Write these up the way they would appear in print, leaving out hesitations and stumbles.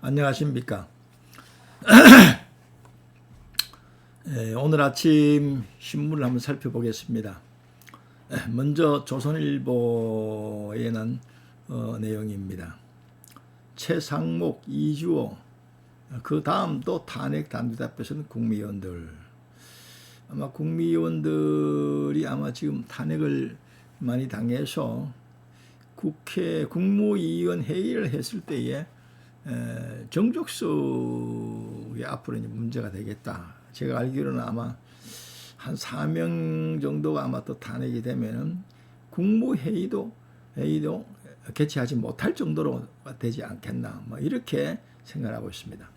안녕하십니까. 오늘 아침 신문을 한번 살펴보겠습니다. 먼저 조선일보에 난 내용입니다. 최상목, 이주호, 그 다음 또 탄핵 단두대 앞에서는 국무위원들. 아마 국무위원들이 아마 지금 탄핵을 많이 당해서 국회 국무위원 회의를 했을 때에 정족수에 앞으로 이제 문제가 되겠다. 제가 알기로는 아마 한 4명 정도가 아마 또 탄핵이 되면은 국무회의도 개최하지 못할 정도로 되지 않겠나. 뭐 이렇게 생각하고 있습니다.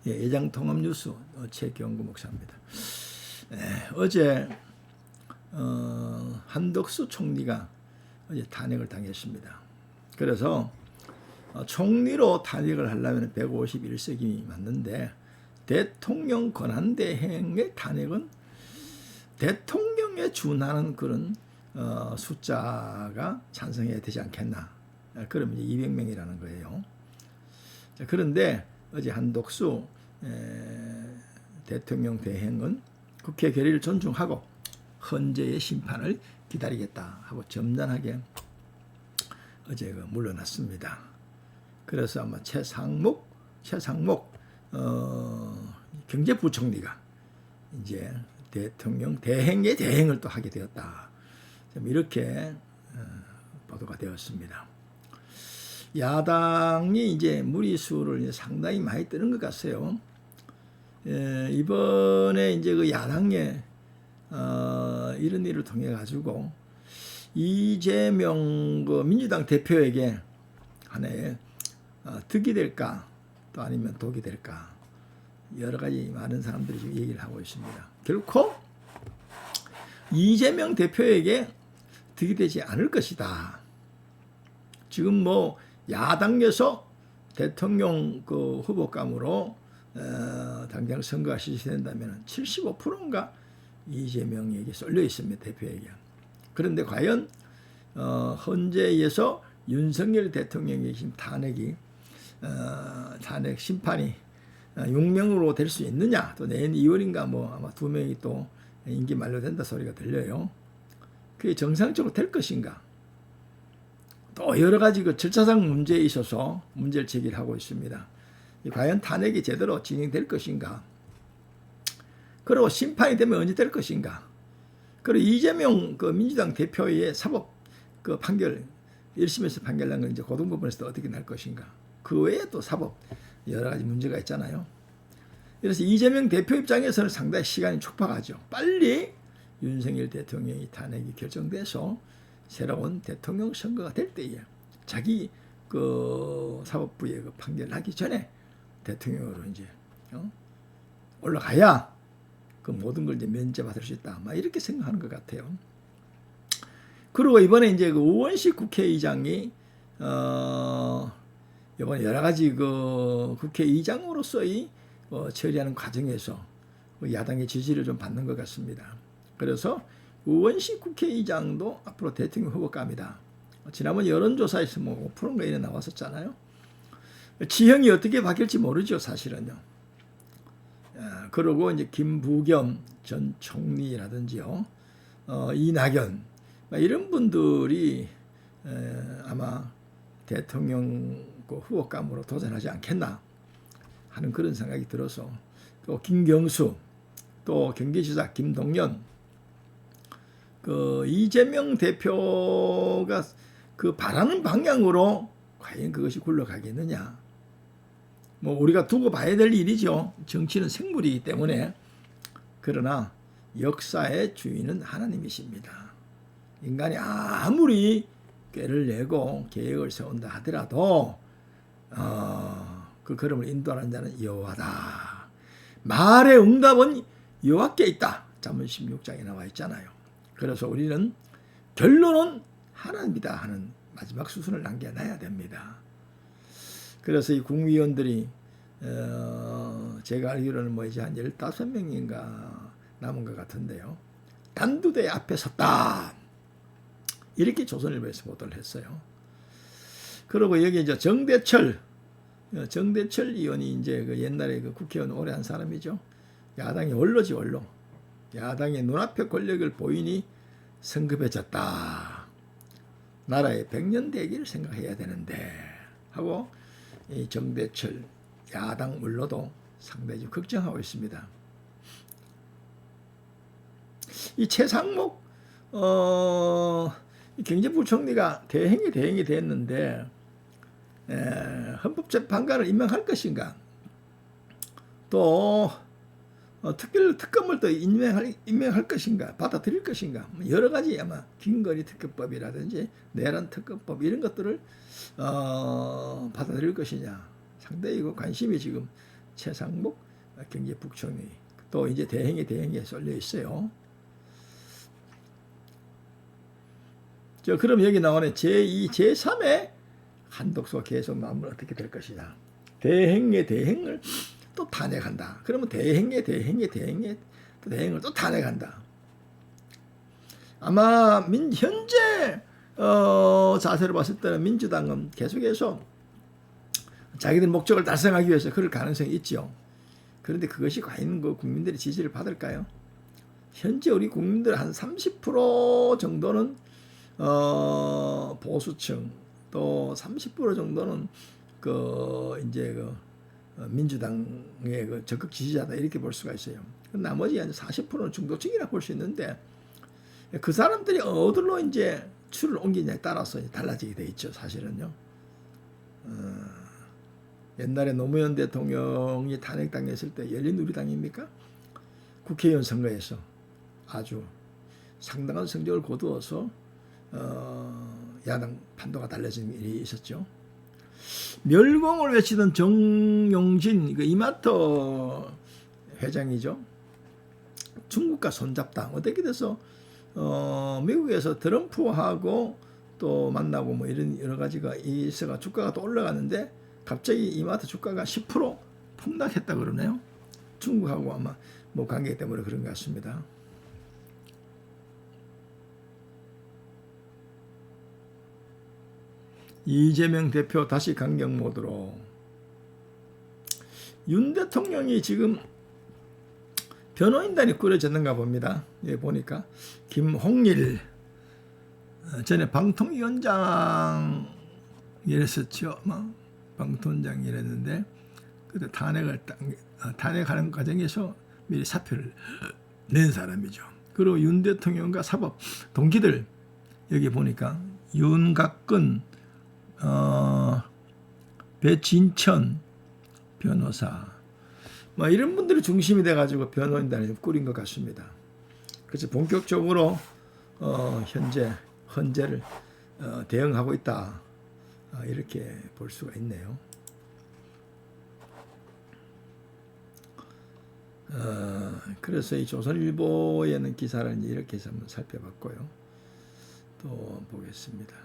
예장통합뉴스 최경구 목사입니다. 어제 한덕수 총리가 어제 탄핵을 당했습니다. 그래서 총리로 탄핵을 하려면 151석이 맞는데 대통령 권한대행의 탄핵은 대통령에 준하는 그런 숫자가 찬성해야 되지 않겠나. 그러면 이제 200명이라는 거예요. 그런데 어제 한덕수 대통령 대행은 국회 결의를 존중하고 헌재의 심판을 기다리겠다 하고 점잖하게 어제 물러났습니다. 그래서 아마 최상목 경제부총리가 이제 대통령 대행의 대행을 또 하게 되었다. 이렇게 보도가 되었습니다. 야당이 이제 무리수를 이제 상당히 많이 뜨는 것 같아요. 이번에 이제 그 야당의 이런 일을 통해 가지고 이재명 그 민주당 대표에게 하나의 득이 될까 또 아니면 독이 될까 여러 가지 많은 사람들이 지금 얘기를 하고 있습니다. 결코 이재명 대표에게 득이 되지 않을 것이다. 지금 뭐 야당에서 대통령 그 후보감으로 당장 선거가 실시된다면 75%인가 이재명에게 쏠려 있습니다. 대표에게. 그런데 과연 헌재에서 윤석열 대통령의 지금 탄핵 심판이 6명으로 될 수 있느냐. 또 내년 2월인가 뭐 아마 2명이 또 임기 만료된다 소리가 들려요. 그게 정상적으로 될 것인가. 또 여러 가지 그 절차상 문제에 있어서 문제를 제기하고 있습니다. 과연 탄핵이 제대로 진행될 것인가. 그리고 심판이 되면 언제 될 것인가. 그리고 이재명 그 민주당 대표의 사법 그 판결 1심에서 판결 난 건 이제 고등법원에서 어떻게 날 것인가. 그 외에 또 사법 여러 가지 문제가 있잖아요. 그래서 이재명 대표 입장에서는 상당히 시간이 촉박하죠. 빨리 윤석열 대통령이 탄핵이 결정돼서 새로운 대통령 선거가 될 때에 자기 그 사법부의 그 판결을 하기 전에 대통령으로 이제 올라가야 그 모든 걸 이제 면제받을 수 있다. 막 이렇게 생각하는 것 같아요. 그리고 이번에 이제 그 우원식 국회의장이 이번에 여러 가지 그 국회의장으로서의 처리하는 과정에서 야당의 지지를 좀 받는 것 같습니다. 그래서 우원식 국회의장도 앞으로 대통령 후보감이다. 지난번 여론조사에서 뭐 5%인가 이래 나왔었잖아요. 지형이 어떻게 바뀔지 모르죠, 사실은요. 그리고 이제 김부겸 전 총리라든지요, 이낙연 이런 분들이 아마 대통령 후보감으로 도전하지 않겠나 하는 그런 생각이 들어서 또 김경수 또 경기지사 김동연 그 이재명 대표가 그 바라는 방향으로 과연 그것이 굴러가겠느냐. 뭐 우리가 두고 봐야 될 일이죠. 정치는 생물이기 때문에. 그러나 역사의 주인은 하나님이십니다. 인간이 아무리 꾀를 내고 계획을 세운다 하더라도 그 걸음을 인도하는 자는 여호와다. 말의 응답은 여호와께 있다. 잠언 16장에 나와 있잖아요. 그래서 우리는 결론은 하나님이다 하는 마지막 수순을 남겨놔야 됩니다. 그래서 이 국무위원들이 제가 알기로는 뭐 이제 한 15명인가 남은 것 같은데요. 단두대 앞에 섰다. 이렇게 조선일보에서 보도를 했어요. 그리고 여기 이제 정대철 정대철 의원이 이제 그 옛날에 그 국회의원 오래 한 사람이죠. 야당이 원로지 원로. 야당의 눈앞에 권력을 보이니 성급해졌다. 나라의 100년 대기를 생각해야 되는데 하고 이 정대철 야당 원로도 상당히 좀 걱정하고 있습니다. 이 최상목 경제부총리가 대행이 됐는데 헌법재판관을 임명할 것인가, 또 특검을 또 임명할 것인가, 받아들일 것인가, 여러 가지 아마 긴거리 특검법이라든지 내란 특검법 이런 것들을 받아들일 것이냐, 상당히 관심이 지금 최상목 경제부총리 또 이제 대행에 쏠려 있어요. 그럼 여기 나오네. 제2, 제3의 한독수가 계속 나오면 어떻게 될 것이냐. 대행의 대행을 또 탄핵한다. 그러면 대행의 또 대행을 또 탄핵한다. 아마 현재 자세로 봤을 때는 민주당은 계속해서 자기들 목적을 달성하기 위해서 그럴 가능성이 있죠. 그런데 그것이 과연 그 국민들의 지지를 받을까요? 현재 우리 국민들 한 30% 정도는 보수층, 또 30% 정도는 이제 민주당의 적극 지지자다 이렇게 볼 수가 있어요. 나머지 한 40%는 중도층이라 볼 수 있는데 그 사람들이 어디로 이제 추를 옮기냐에 따라서 달라지게 돼 있죠. 사실은요. 옛날에 노무현 대통령이 탄핵당했을 때 열린우리당입니까? 국회의원 선거에서 아주 상당한 성적을 거두어서 야당 판도가 달라진 일이 있었죠. 멸공을 외치던 정용진 이마트 회장이죠. 중국과 손잡다. 어떻게 돼서 미국에서 트럼프하고 또 만나고 뭐 이런 여러 가지가 있어가 주가가 또 올라가는데 갑자기 이마트 주가가 10% 폭락했다 그러네요. 중국하고 아마 뭐 관계 때문에 그런 것 같습니다. 이재명 대표 다시 강경 모드로. 윤 대통령이 지금 변호인단이 꾸려졌는가 봅니다. 여기 보니까 김홍일 전에 방통위원장 이랬었죠. 방통위원장 이랬는데 그때 탄핵하는 과정에서 미리 사표를 낸 사람이죠. 그리고 윤 대통령과 사법 동기들 여기 보니까 윤곽근, 배진천 변호사 이런 분들이 중심이 돼가지고 변호인단을 꾸린 것 같습니다. 그래서 본격적으로 현재 헌재를 대응하고 있다 이렇게 볼 수가 있네요. 그래서 이 조선일보에는 기사를 이렇게 해서 한번 살펴봤고요. 또 보겠습니다.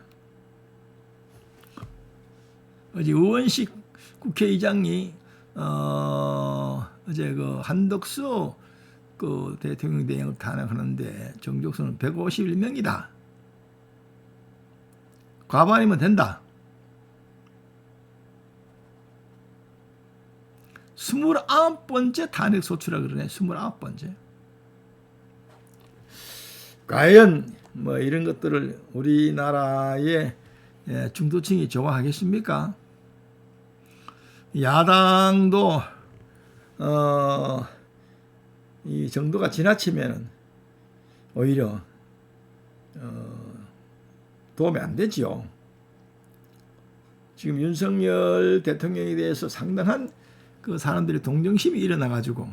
어제 의원식 국회의장이 어제 한덕수 대통령 대행을 탄핵하는데 정족수는 151명이다. 과반이면 된다. 29번째 탄핵 소추라 그러네. 29번째. 과연 이런 것들을 우리나라의 중도층이 좋아하겠습니까? 야당도 이 정도가 지나치면 오히려 도움이 안 되지요. 지금 윤석열 대통령에 대해서 상당한 사람들의 동정심이 일어나가지고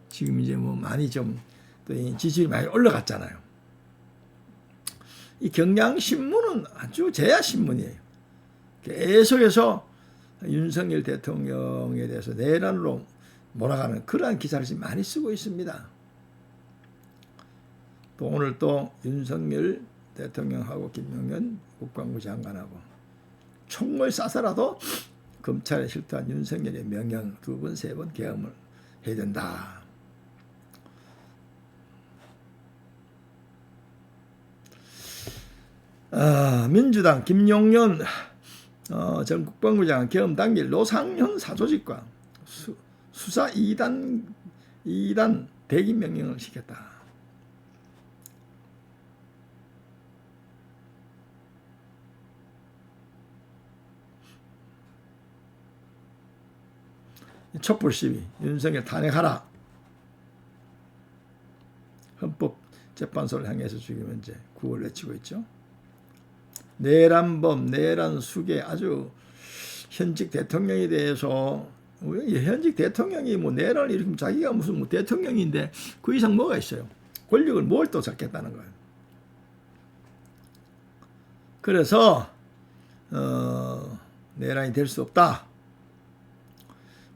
지금 이제 많이 좀 또 지지율이 많이 올라갔잖아요. 이 경향신문은 아주 제야신문이에요. 계속해서 윤석열 대통령에 대해서 내란으로 몰아가는 그러한 기사를 지금 많이 쓰고 있습니다. 또 오늘 또 윤석열 대통령하고 김용현 국방부 장관하고 총을 쏴서라도 검찰에 실토한 윤석열의 명령 2번, 3번 계엄을 해야 된다. 민주당 김용현 전 국방부장 겸 당일 노상현 사조직과 수사 2단 대기 명령을 시켰다. 촛불 시위, 윤석열 탄핵하라. 헌법재판소를 향해서 지금 현재 구호를 외치고 있죠. 내란범, 내란수계, 아주 현직 대통령에 대해서, 현직 대통령이 뭐 내란을 일으키면 자기가 무슨 뭐 대통령인데 그 이상 뭐가 있어요. 권력을 뭘 또 잡겠다는 거예요. 그래서 내란이 될 수 없다.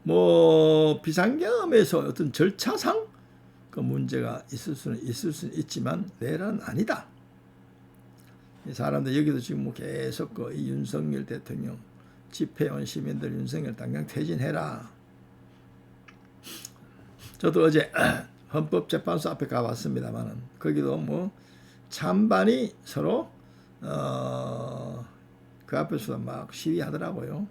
뭐 비상계엄에서 어떤 절차상 그 문제가 있을 수는 있지만 내란은 아니다. 사람들 여기도 지금 뭐 계속 이 윤석열 대통령 집회원 시민들 윤석열 당장 퇴진해라. 저도 어제 헌법재판소 앞에 가봤습니다만은 거기도 뭐 찬반이 서로 그 앞에서 막 시위하더라고요.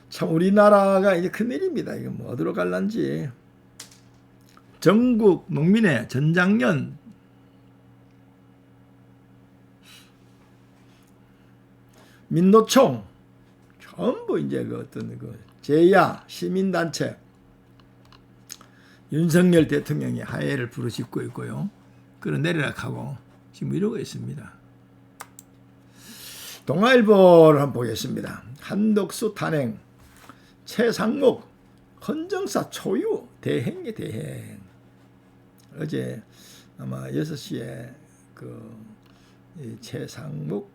참 우리나라가 이제 큰일입니다. 이거 뭐 어디로 갈란지. 전국 농민의 전장년 민노총 전부 이제 그 어떤 그 제야 시민단체 윤석열 대통령이 하해를 부르짖고 있고요. 끌어내리라고 지금 이러고 있습니다. 동아일보를 한번 보겠습니다. 한덕수 탄핵, 최상목 헌정사 초유 대행의 대행. 어제 아마 6시에 그 최상목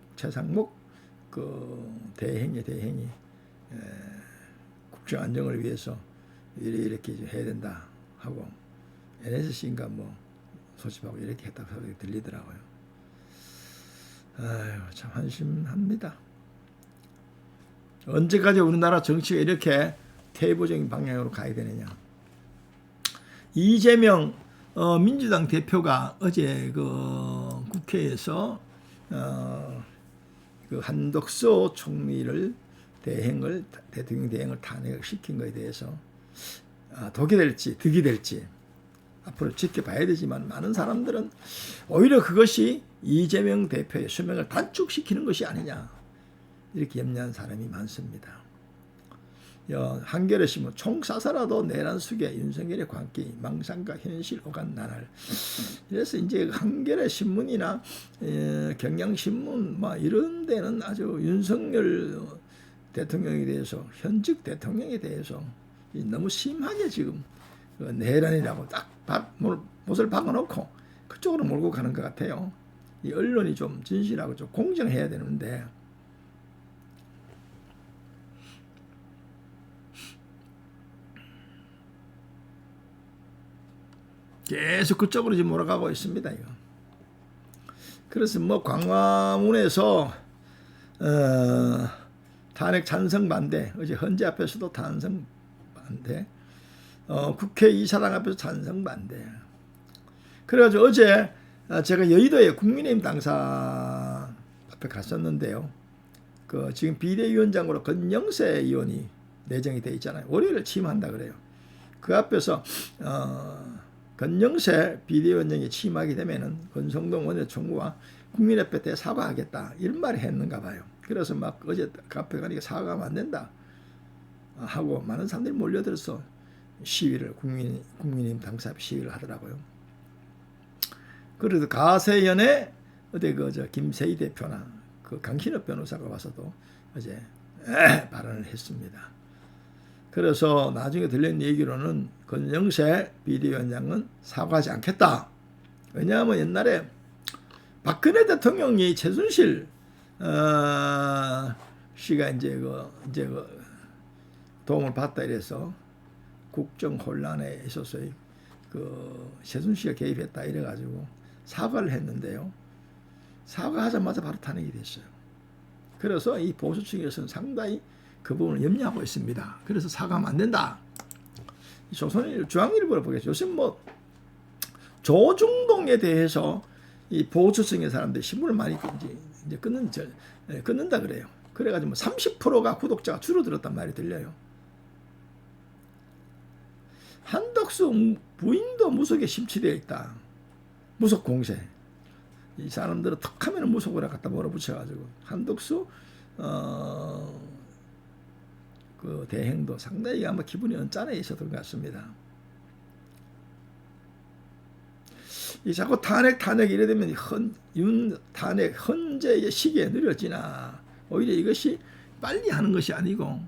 그 대행의 대행이 국정 안정을 위해서 이렇게 해야 된다 하고 NSC인가 뭐 소집하고 이렇게 했다고 소리 들리더라고요. 아유, 참 한심합니다. 언제까지 우리나라 정치가 이렇게 퇴보적인 방향으로 가야 되느냐. 이재명 민주당 대표가 어제 그 국회에서 그 한덕수 총리를 대통령 대행을 탄핵시킨 것에 대해서 독이 될지 득이 될지 앞으로 지켜봐야 되지만 많은 사람들은 오히려 그것이 이재명 대표의 수명을 단축시키는 것이 아니냐 이렇게 염려한 사람이 많습니다. 한겨레 신문 총 쏴서라도 내란 수계 윤석열의 광기 망상과 현실 오간 나날. 그래서 이제 한겨레 신문이나 경향신문 뭐 이런 데는 아주 윤석열 대통령에 대해서 현직 대통령에 대해서 너무 심하게 지금 내란이라고 딱 못을 박아놓고 그쪽으로 몰고 가는 것 같아요. 이 언론이 좀 진실하고 좀 공정해야 되는데 계속 그쪽으로 지금 몰아가고 있습니다. 이거. 그래서 뭐 광화문에서 탄핵 찬성 반대, 어제 헌재 앞에서도 찬성 반대, 국회 이사당 앞에서 찬성 반대. 그래가지고 어제 제가 여의도에 국민의힘 당사 앞에 갔었는데요. 그 지금 비대위원장으로 권영세 의원이 내정이 돼 있잖아요. 월요일에 취임한다 그래요. 그 앞에서 권영세 비대위원장이 취임하게 되면은 권성동 원내총무와 국민 앞에 대 사과하겠다 이런 말을 했는가 봐요. 그래서 막 어제 카페 가니까 사과하면 안 된다 하고 많은 사람들이 몰려들어서 시위를 국민의힘 당사 앞에 시위를 하더라고요. 그래도 가세연의 어디 저 김세희 대표나 그 강신업 변호사가 와서도 어제 발언을 했습니다. 그래서 나중에 들린 얘기로는 권영세 비대위원장은 사과하지 않겠다. 왜냐하면 옛날에 박근혜 대통령이 최순실 씨가 이제 도움을 받다 이래서 국정 혼란에 있어서 그 최순실씨가 개입했다 이래가지고 사과를 했는데요. 사과하자마자 바로 탄핵이 됐어요. 그래서 이 보수층에서는 상당히 그 부분을 염려하고 있습니다. 그래서 사과하면 안 된다. 조선일 중앙일보를 보겠죠. 요즘 뭐 조중동에 대해서 이 보수층의 사람들이 신문을 많이 이제 끊는다 그래요. 그래가지고 30%가 구독자가 줄어들었단 말이 들려요. 한덕수 부인도 무속에 심취되어 있다. 무속 공세. 이 사람들은 턱하면 무속을 갖다 몰아붙여가지고 한덕수 그 대행도 상당히 아마 기분이 언짢아 있었던 것 같습니다. 이 자꾸 탄핵 이래 되면 윤 탄핵 헌재의 시기에 느려지나 오히려 이것이 빨리 하는 것이 아니고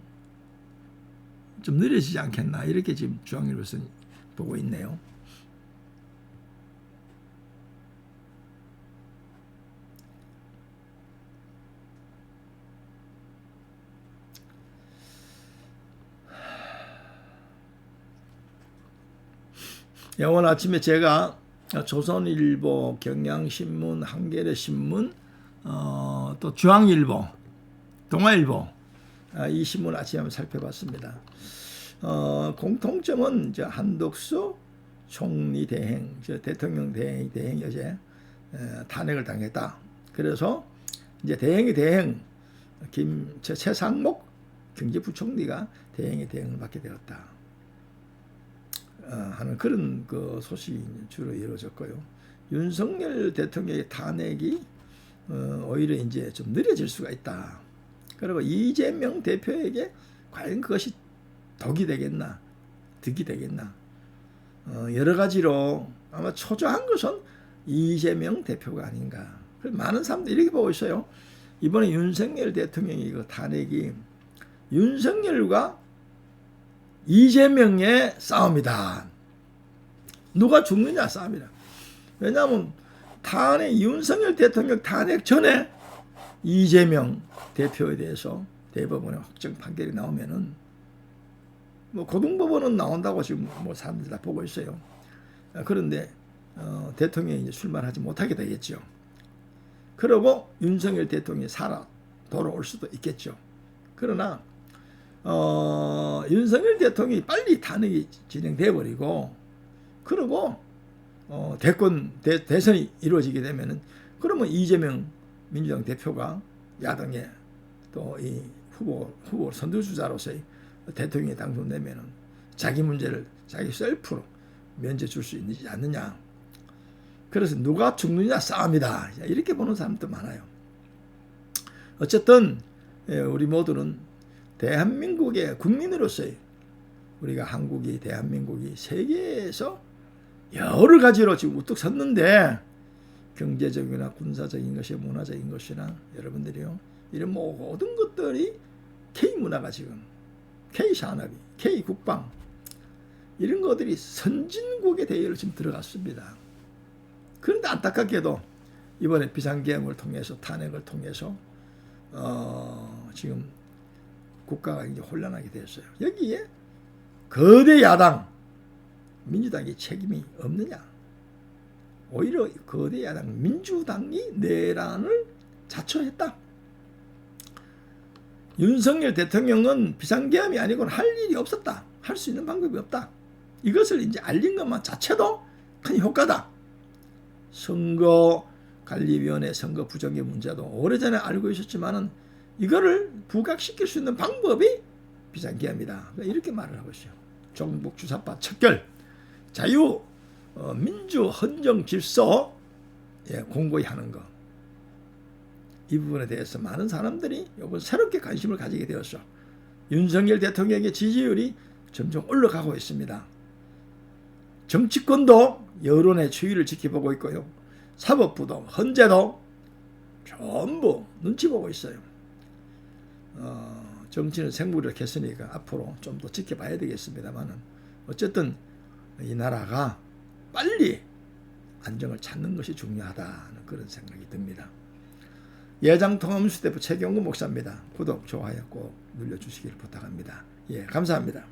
좀 느려지지 않겠나 이렇게 지금 중앙일보에서는 보고 있네요. 오늘 아침에 제가 조선일보, 경향신문, 한겨레신문, 또 중앙일보, 동아일보 이 신문 아침에 한번 살펴봤습니다. 공통점은 이제 한덕수 총리 대행, 대통령 대행이 어제 탄핵을 당했다. 그래서 이제 대행 최상목 경제부총리가 대행의 대행을 맡게 되었다. 하는 그런 그 소식이 주로 이루어졌고요. 윤석열 대통령의 탄핵이 오히려 이제 좀 느려질 수가 있다. 그리고 이재명 대표에게 과연 그것이 덕이 되겠나, 득이 되겠나. 여러 가지로 아마 초조한 것은 이재명 대표가 아닌가. 많은 사람들이 이렇게 보고 있어요. 이번에 윤석열 대통령이 그 탄핵이 윤석열과 이재명의 싸움이다. 누가 죽느냐 싸움이다. 왜냐하면 윤석열 대통령 탄핵 전에 이재명 대표에 대해서 대법원의 확정 판결이 나오면은 뭐 고등법원은 나온다고 지금 뭐 사람들이 다 보고 있어요. 그런데 대통령이 이제 출마하지 못하게 되겠죠. 그러고 윤석열 대통령이 돌아올 수도 있겠죠. 그러나 윤석열 대통령이 빨리 탄핵이 진행돼 버리고 그리고 대선이 이루어지게 되면은 그러면 이재명 민주당 대표가 야당의 또 이 후보 선두주자로서의 대통령이 당선되면은 자기 문제를 자기 셀프로 면제 줄 수 있지 않느냐. 그래서 누가 죽느냐 싸움이다. 이렇게 보는 사람도 많아요. 어쨌든 우리 모두는 대한민국의 국민으로서의 우리가 대한민국이 세계에서 여러 가지로 지금 우뚝 섰는데 경제적이나 군사적인 것이 문화적인 것이나 여러분들이요 이런 모든 것들이 K문화가 지금 K산업이 K국방 이런 것들이 선진국의 대열을 지금 들어갔습니다. 그런데 안타깝게도 이번에 비상계엄을 통해서 탄핵을 통해서 지금 국가가 이제 혼란하게 됐어요. 여기에 거대 야당 민주당이 책임이 없느냐? 오히려 거대 야당 민주당이 내란을 자초했다. 윤석열 대통령은 비상계엄이 아니고는 할 일이 없었다. 할 수 있는 방법이 없다. 이것을 이제 알린 것만 자체도 큰 효과다. 선거관리위원회 선거 부정의 문제도 오래전에 알고 있었지만은 이거를 부각시킬 수 있는 방법이 비상계엄이다. 이렇게 말을 하고 있어요. 종북 주사파 척결, 자유, 민주, 헌정, 질서 공고히 하는 것. 이 부분에 대해서 많은 사람들이 이번 새롭게 관심을 가지게 되었어. 윤석열 대통령의 지지율이 점점 올라가고 있습니다. 정치권도 여론의 추이를 지켜보고 있고요. 사법부도 헌재도 전부 눈치 보고 있어요. 정치는 생물을 했으니까 앞으로 좀 더 지켜봐야 되겠습니다만은 어쨌든 이 나라가 빨리 안정을 찾는 것이 중요하다는 그런 생각이 듭니다. 예장통합뉴스 대표 최경구 목사입니다. 구독, 좋아요 꼭 눌러주시기를 부탁합니다. 감사합니다.